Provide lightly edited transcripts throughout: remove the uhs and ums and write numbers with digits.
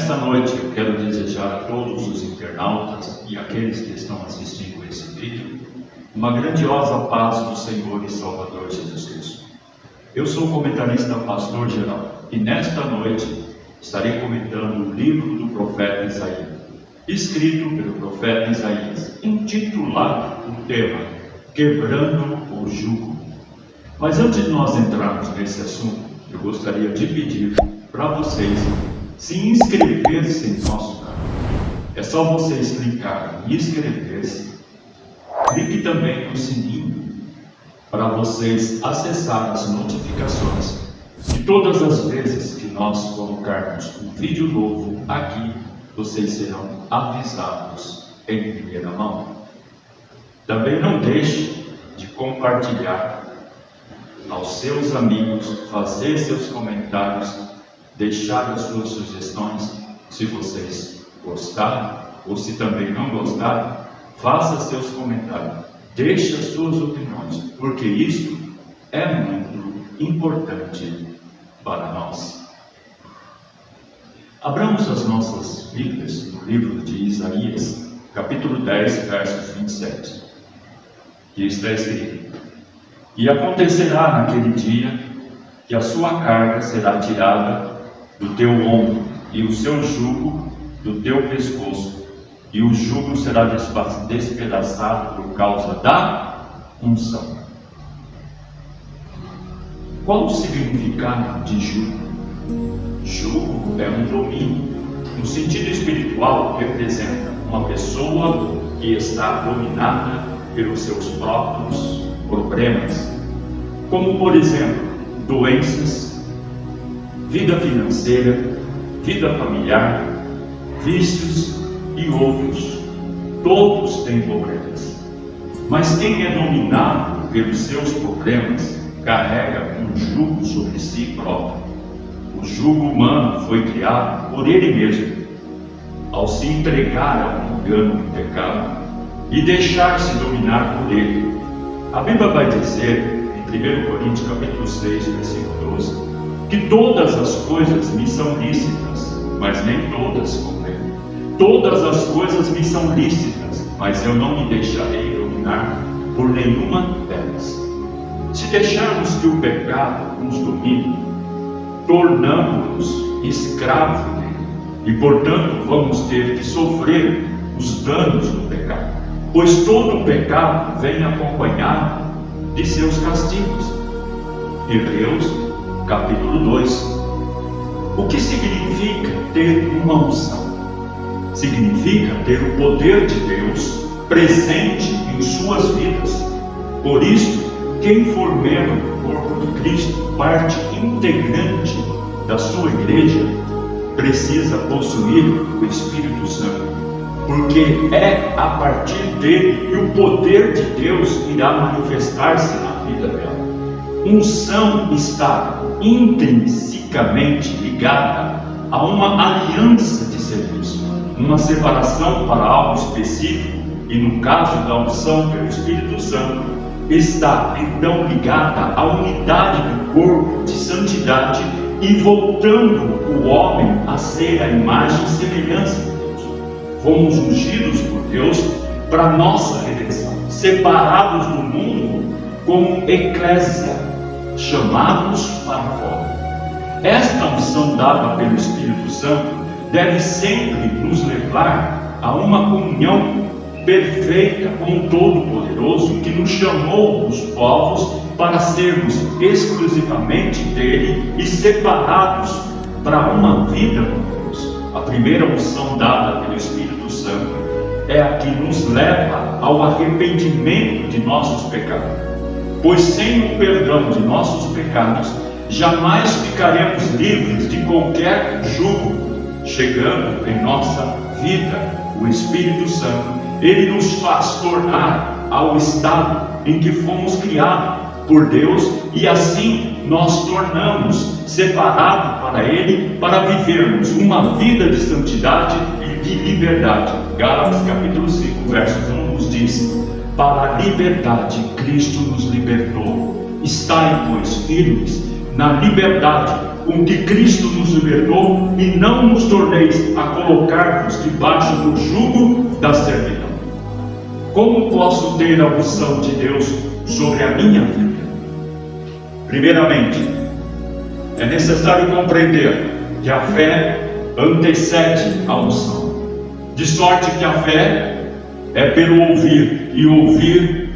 nesta noite eu quero desejar a todos os internautas e aqueles que estão assistindo esse vídeo uma grandiosa paz do Senhor e Salvador Jesus Cristo. Eu sou o comentarista Pastor Geraldo e nesta noite estarei comentando o livro do profeta Isaías, escrito pelo profeta Isaías, intitulado o tema Quebrando o Jugo. Mas antes de nós entrarmos nesse assunto, eu gostaria de pedir para vocês se inscrever-se em nosso canal. É só vocês clicar em inscrever-se. Clique também no sininho para vocês acessarem as notificações de todas as vezes que nós colocarmos um vídeo novo aqui, vocês serão avisados em primeira mão. Também não deixe de compartilhar aos seus amigos, fazer seus comentários, deixar as suas sugestões. Se vocês gostarem ou se também não gostarem, faça seus comentários, deixe as suas opiniões, porque isso é muito importante para nós. Abramos as nossas Bíblias no livro de Isaías, capítulo 10, versos 27, que está escrito: E acontecerá naquele dia que a sua carga será tirada do teu ombro e o seu jugo do teu pescoço, e o jugo será despedaçado por causa da unção. Qual o significado de jugo? Jugo é um domínio. No sentido espiritual, representa uma pessoa que está dominada pelos seus próprios problemas, como por exemplo, doenças, vida financeira, vida familiar, vícios e outros. Todos têm problemas, mas quem é dominado pelos seus problemas carrega um jugo sobre si próprio. O jugo humano foi criado por ele mesmo, ao se entregar ao engano e pecado e deixar-se dominar por ele. A Bíblia vai dizer, em 1 Coríntios capítulo 6, versículo 12, que todas as coisas me são lícitas, mas nem todas convêm. Todas as coisas me são lícitas, mas eu não me deixarei dominar por nenhuma delas. Se deixarmos que o pecado nos domine, tornamos-nos escravos dele, e portanto vamos ter que sofrer os danos do pecado, pois todo pecado vem acompanhado de seus castigos. Hebreus capítulo 2. O que significa ter uma unção? Significa ter o poder de Deus presente em suas vidas. Por isso, quem for membro do corpo de Cristo, parte integrante da sua igreja, precisa possuir o Espírito Santo, porque é a partir dele que o poder de Deus irá manifestar-se na vida dela. Unção está intrinsecamente ligada a uma aliança de serviço, uma separação para algo específico, e no caso da unção pelo Espírito Santo, está então ligada à unidade do corpo de santidade e voltando o homem a ser a imagem e semelhança de Deus. Fomos ungidos por Deus para nossa redenção, separados do mundo como eclésia, chamados para fora. Esta unção dada pelo Espírito Santo deve sempre nos levar a uma comunhão perfeita com o Todo-Poderoso, que nos chamou dos povos para sermos exclusivamente dele e separados para uma vida com Deus. A primeira unção dada pelo Espírito Santo é a que nos leva ao arrependimento de nossos pecados, pois sem o perdão de nossos pecados jamais ficaremos livres de qualquer jugo. Chegando em nossa vida o Espírito Santo, ele nos faz tornar ao estado em que fomos criados por Deus, e assim nós tornamos separados para ele, para vivermos uma vida de santidade e de liberdade. Gálatas capítulo 5, versos 1 nos diz: para a liberdade Cristo nos libertou. Estai, pois, firmes na liberdade com que Cristo nos libertou e não nos torneis a colocar-vos debaixo do jugo da servidão. Como posso ter a unção de Deus sobre a minha vida? Primeiramente, é necessário compreender que a fé antecede a unção. De sorte que a fé é pelo ouvir, e ouvir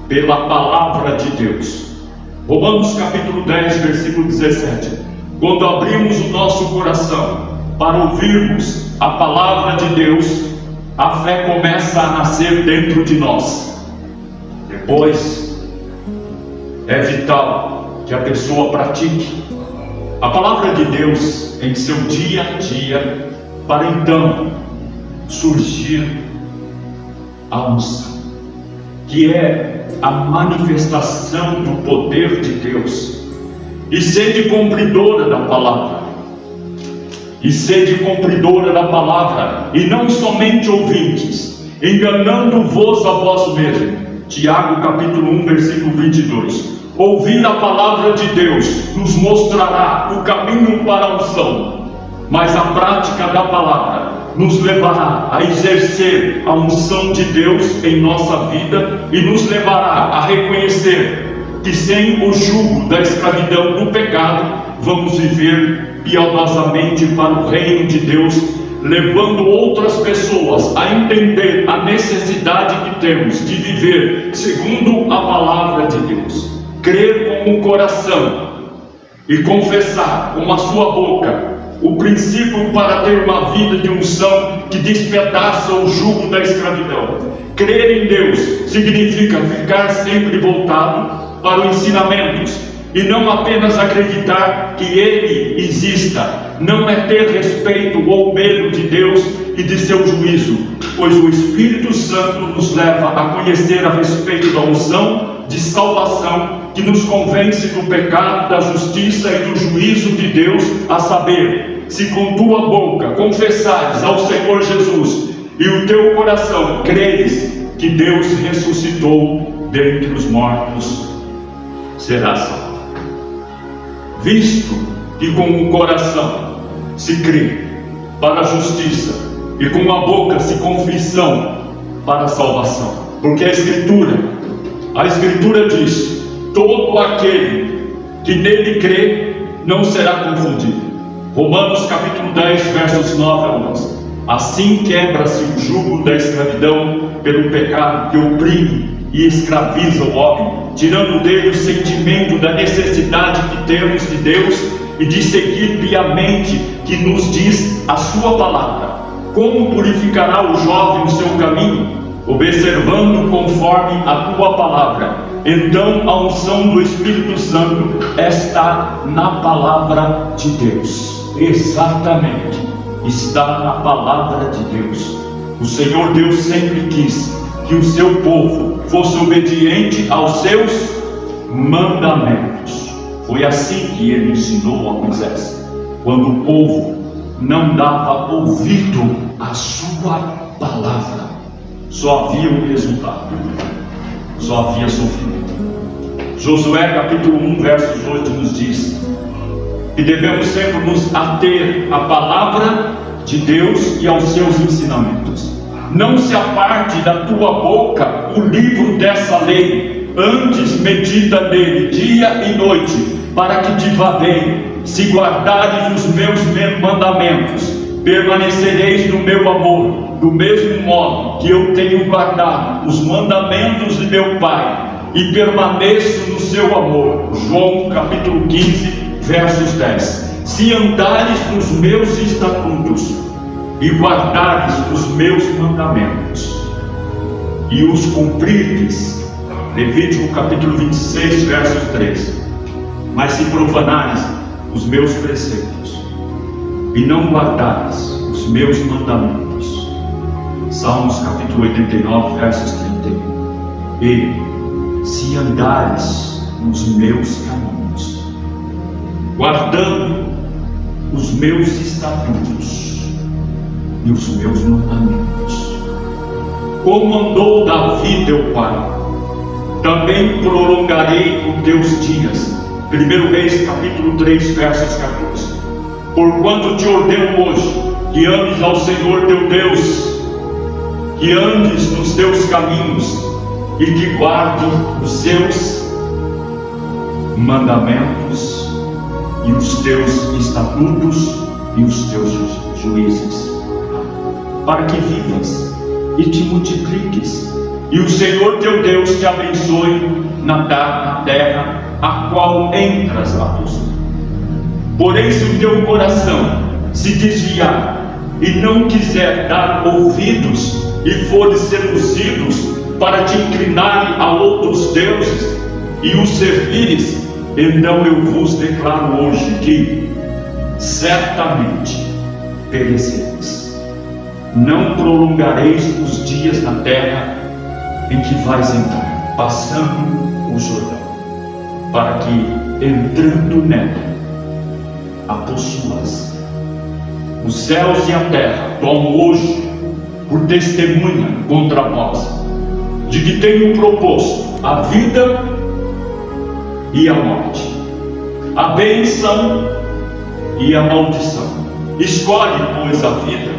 pela palavra de Deus. Romanos capítulo 10, versículo 17. Quando abrimos o nosso coração para ouvirmos a palavra de Deus, a fé começa a nascer dentro de nós. Depois, é vital que a pessoa pratique a palavra de Deus em seu dia a dia, para então surgir a unção, que é a manifestação do poder de Deus. E sede cumpridora da palavra, e sede cumpridora da palavra, e não somente ouvintes, enganando-vos a vós mesmos. Tiago capítulo 1, versículo 22. Ouvir a palavra de Deus nos mostrará o caminho para a unção, mas a prática da palavra nos levará a exercer a unção de Deus em nossa vida e nos levará a reconhecer que sem o jugo da escravidão do pecado, vamos viver piedosamente para o reino de Deus, levando outras pessoas a entender a necessidade que temos de viver segundo a palavra de Deus. Crer com o coração e confessar com a sua boca o princípio para ter uma vida de unção que despedaça o jugo da escravidão. Crer em Deus significa ficar sempre voltado para os ensinamentos e não apenas acreditar que Ele exista. Não é ter respeito ou medo de Deus e de seu juízo, pois o Espírito Santo nos leva a conhecer a respeito da unção de salvação, que nos convence do pecado, da justiça e do juízo de Deus, a saber, se com tua boca confessares ao Senhor Jesus e o teu coração creres que Deus ressuscitou dentre os mortos, serás salvo. Visto que com o coração se crê para a justiça e com a boca se confissão para a salvação, porque a Escritura diz: todo aquele que nele crê não será confundido. Romanos capítulo 10, versos 9 a 11. Assim quebra-se o jugo da escravidão pelo pecado que oprime e escraviza o homem, tirando dele o sentimento da necessidade que temos de Deus e de seguir piamente, que nos diz a sua palavra. Como purificará o jovem o seu caminho? Observando conforme a tua palavra. Então a unção do Espírito Santo está na palavra de Deus. Exatamente, está na palavra de Deus. O Senhor Deus sempre quis que o seu povo fosse obediente aos seus mandamentos. Foi assim que ele ensinou a Moisés, quando o povo não dava ouvido à sua palavra. Só havia um resultado, só havia sofrimento. Josué capítulo 1, versos 8 nos diz que devemos sempre nos ater à palavra de Deus e aos seus ensinamentos. Não se aparte da tua boca o livro dessa lei, antes medita nele dia e noite, para que te vá bem. Se guardares os meus mandamentos, permanecereis no meu amor, do mesmo modo que eu tenho guardado os mandamentos de meu Pai e permaneço no seu amor. João capítulo 15, versos 10. Se andares nos meus estatutos e guardares os meus mandamentos e os cumprires, Levítico capítulo 26, versos 3. Mas se profanares os meus preceitos e não guardares os meus mandamentos, Salmos capítulo 89, versos 31. E se andares nos meus caminhos, guardando os meus estatutos e os meus mandamentos, como andou Davi teu pai, também prolongarei os teus dias 1 Reis capítulo 3, versos 14. Porquanto te ordeno hoje que ames ao Senhor teu Deus, que andes nos teus caminhos e que guarde os seus mandamentos e os teus estatutos e os teus juízes, para que vivas e te multipliques, e o Senhor teu Deus te abençoe na terra a qual entras a possuir. Porém, se o teu coração se desviar e não quiser dar ouvidos e fores seduzidos para te inclinar a outros deuses e os servires, então eu vos declaro hoje que certamente perecereis. Não prolongareis os dias na terra em que vais entrar, passando o Jordão, para que, entrando nela, a possuas. Os céus e a terra tomam hoje por testemunha contra vós, de que tenho proposto a vida e a morte, a bênção e a maldição. Escolhe, pois, a vida,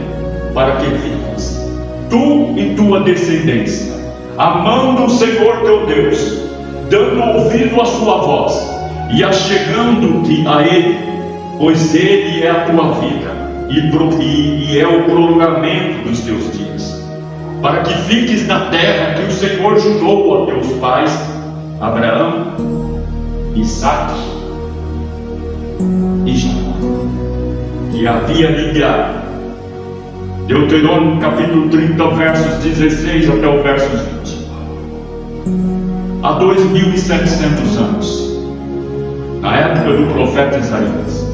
para que vivas, tu e tua descendência, amando o Senhor teu Deus, dando ouvido à sua voz e achegando-te a Ele, pois Ele é a tua vida e é o prolongamento dos teus dias, para que fiques na terra que o Senhor jurou a teus pais, Abraão, Isaque e Jacó, que havia lhe dado. Deuteronômio capítulo 30, versos 16 até o verso 20. Há 2.700 anos, na época do profeta Isaías,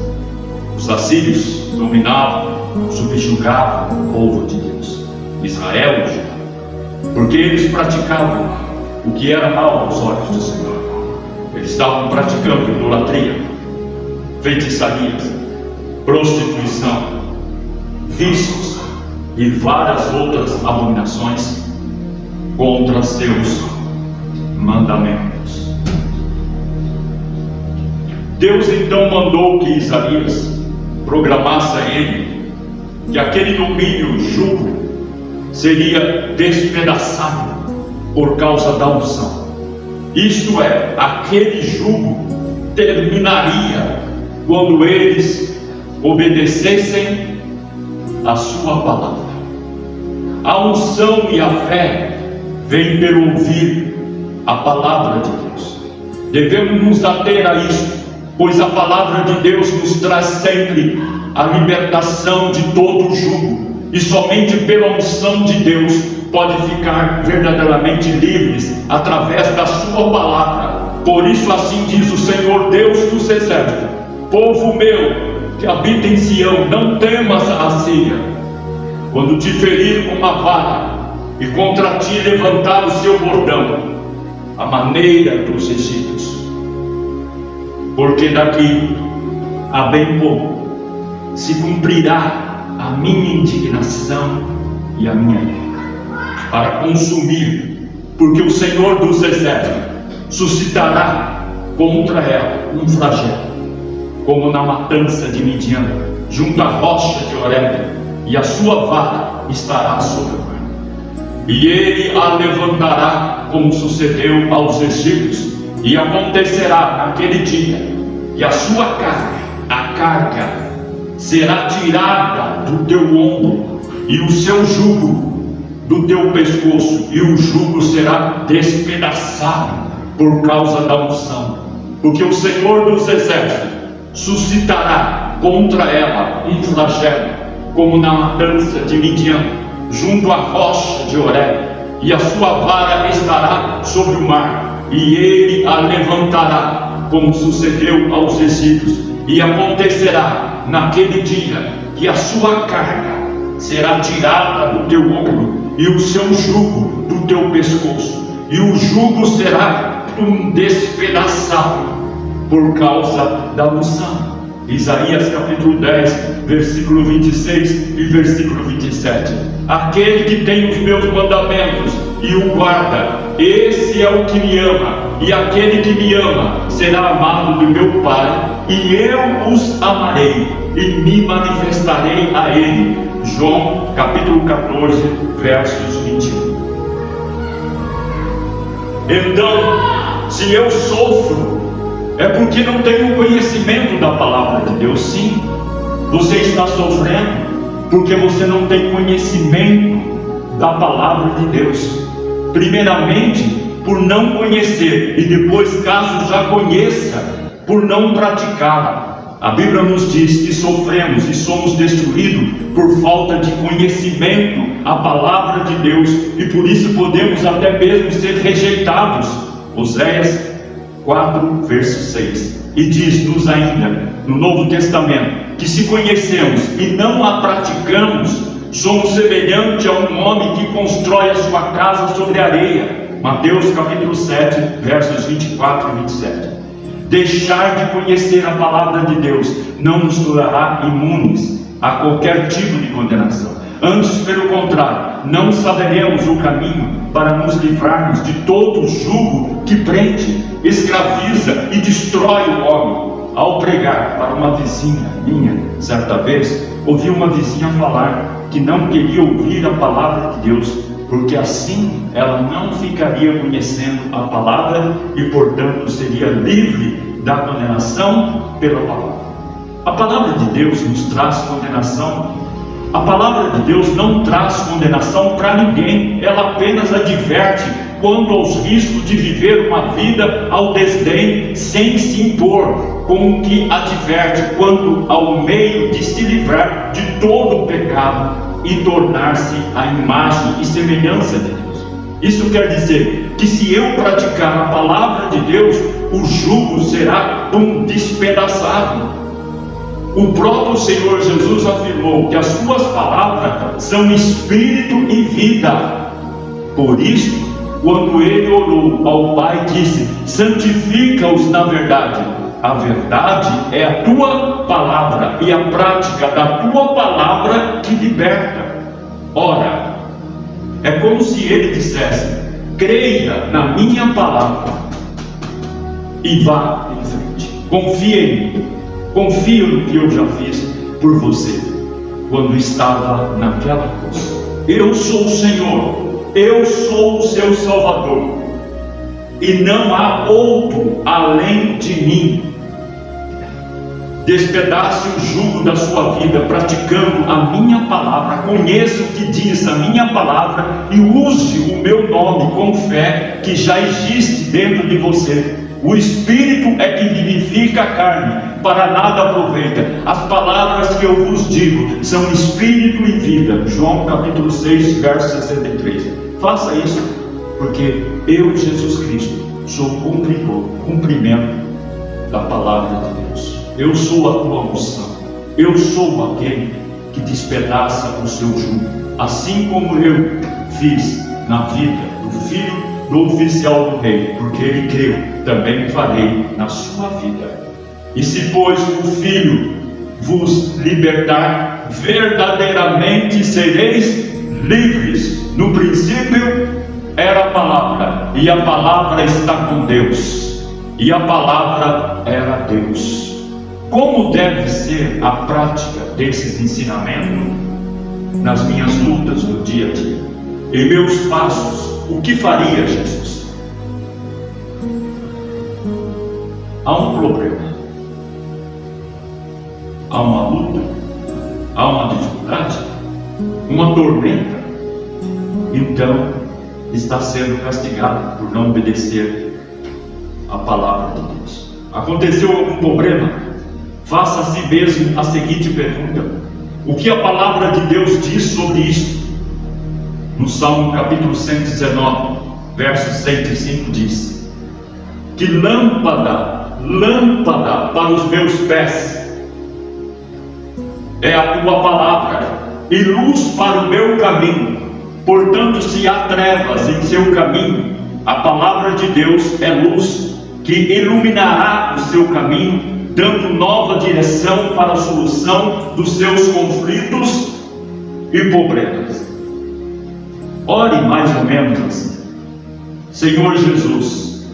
os assírios dominavam, subjugavam o povo de Deus, Israel e Judá, porque eles praticavam o que era mal aos olhos do Senhor. Eles estavam praticando idolatria, feitiçarias, prostituição, vícios e várias outras abominações contra seus mandamentos. Deus então mandou que Isaías programasse a ele que aquele domínio, jugo, seria despedaçado por causa da unção. Isto é, aquele jugo terminaria quando eles obedecessem a sua palavra. A unção e a fé vêm pelo ouvir a palavra de Deus. Devemos nos ater a isso, pois a palavra de Deus nos traz sempre a libertação de todo o jugo, e somente pela unção de Deus pode ficar verdadeiramente livres através da sua palavra. Por isso assim diz o Senhor Deus dos exércitos: povo meu que habita em Sião, não temas a Síria, quando te ferir com uma vara e contra ti levantar o seu bordão, a maneira dos egípcios. Porque daqui a bem pouco se cumprirá a minha indignação e a minha ira, para consumir, porque o Senhor dos exércitos suscitará contra ela um flagelo, como na matança de Midian, junto à rocha de Horebe, e a sua vara estará sobre o mar. E ele a levantará, como sucedeu aos egípcios, e acontecerá naquele dia que a sua carga, a carga, será tirada do teu ombro, e o seu jugo do teu pescoço, e o jugo será despedaçado por causa da unção, porque o Senhor dos exércitos suscitará contra ela um flagelo, como na matança de Midian, junto à rocha de Horebe, e a sua vara estará sobre o mar, e ele a levantará, como sucedeu aos egípcios. E acontecerá naquele dia que a sua carga será tirada do teu ombro, e o seu jugo do teu pescoço, e o jugo será despedaçado por causa da unção. Isaías capítulo 10, versículo 26 e versículo 27. Aquele que tem os meus mandamentos e o guarda, esse é o que me ama, e aquele que me ama será amado do meu Pai, e eu os amarei e me manifestarei a ele. João capítulo 14, versos 21. Então, se eu sofro, é porque não tenho conhecimento da palavra de Deus. Sim, você está sofrendo porque você não tem conhecimento da palavra de Deus. Primeiramente, por não conhecer, e depois, caso já conheça, por não praticá-la. A Bíblia nos diz que sofremos e somos destruídos por falta de conhecimento a palavra de Deus, e por isso podemos até mesmo ser rejeitados. Oséias 4, verso 6. E diz-nos ainda no Novo Testamento que se conhecemos e não a praticamos, somos semelhantes a um homem que constrói a sua casa sobre areia. Mateus capítulo 7, versos 24 e 27. Deixar de conhecer a palavra de Deus não nos tornará imunes a qualquer tipo de condenação. Antes, pelo contrário, não saberemos o caminho para nos livrarmos de todo o jugo que prende, escraviza e destrói o homem. Ao pregar para uma vizinha minha, certa vez, ouvi uma vizinha falar que não queria ouvir a palavra de Deus, porque assim ela não ficaria conhecendo a palavra e, portanto, seria livre da condenação pela palavra. A palavra de Deus nos traz condenação. A palavra de Deus não traz condenação para ninguém, ela apenas adverte quanto aos riscos de viver uma vida ao desdém, sem se impor, como que adverte quanto ao meio de se livrar de todo o pecado e tornar-se a imagem e semelhança de Deus. Isso quer dizer que se eu praticar a palavra de Deus, o jugo será despedaçado. O próprio Senhor Jesus afirmou que as suas palavras são espírito e vida. Por isso, quando ele orou ao Pai, disse: santifica-os na verdade. A verdade é a tua palavra, e a prática da tua palavra que liberta. Ora, é como se ele dissesse: creia na minha palavra e vá em frente. Confia em mim. Confia no que eu já fiz por você quando estava naquela cruz. Eu sou o Senhor, eu sou o seu Salvador, e não há outro além de mim. Despedace o jugo da sua vida praticando a minha palavra. Conheça o que diz a minha palavra e use o meu nome com fé que já existe dentro de você. O Espírito é que vivifica a carne, para nada aproveita. As palavras que eu vos digo são Espírito e vida. João capítulo 6, verso 63. Faça isso, porque eu, Jesus Cristo, sou o cumprimento da palavra de Deus. Eu sou a tua unção. Eu sou aquele que despedaça o seu jugo, assim como eu fiz na vida do filho do oficial do rei, porque ele creu, também farei na sua vida. E se, pois, o Filho vos libertar, verdadeiramente sereis livres. No princípio era a palavra, e a palavra está com Deus, e a palavra era Deus. Como deve ser a prática desses ensinamentos nas minhas lutas do dia a dia? Em meus passos, o que faria Jesus? Há um problema, há uma luta, há uma dificuldade, uma tormenta. Então está sendo castigado por não obedecer a palavra de Deus. Aconteceu algum problema? Faça a si mesmo a seguinte pergunta: o que a palavra de Deus diz sobre isso? No Salmo capítulo 119, verso 105 diz: que lâmpada para os meus pés é a tua palavra, e luz para o meu caminho. Portanto, se há trevas em seu caminho, a palavra de Deus é luz, que iluminará o seu caminho, dando nova direção para a solução dos seus conflitos e problemas. Ore mais ou menos assim: Senhor Jesus,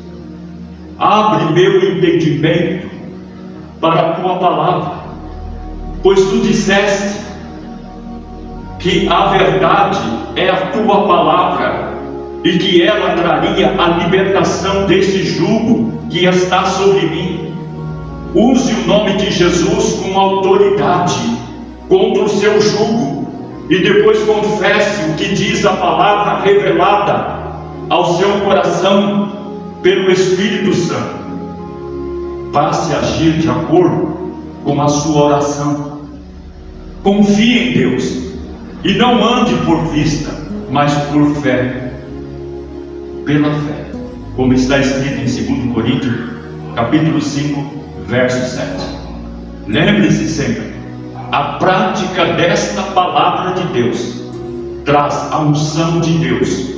Abre meu entendimento para a tua palavra, pois tu disseste que a verdade é a tua palavra e que ela traria a libertação desse jugo que está sobre mim. Use o nome de Jesus com autoridade contra o seu jugo e depois confesse o que diz a palavra revelada ao seu coração pelo Espírito Santo. Passe a agir de acordo com a sua oração. Confie em Deus e não ande por vista, mas por fé. Pela fé, como está escrito em 2 Coríntios, capítulo 5, verso 7. Lembre-se sempre, a prática desta palavra de Deus traz a unção de Deus,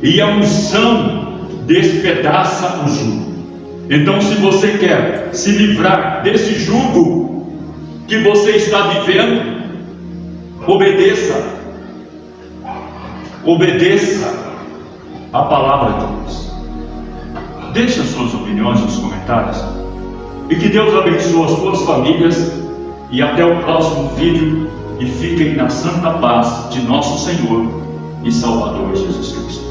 e a unção despedaça o jugo. Então, se você quer se livrar desse jugo que você está vivendo, obedeça a palavra de Deus. Deixe as suas opiniões nos comentários, e que Deus abençoe as suas famílias, e até o próximo vídeo, e fiquem na santa paz de nosso Senhor e Salvador Jesus Cristo.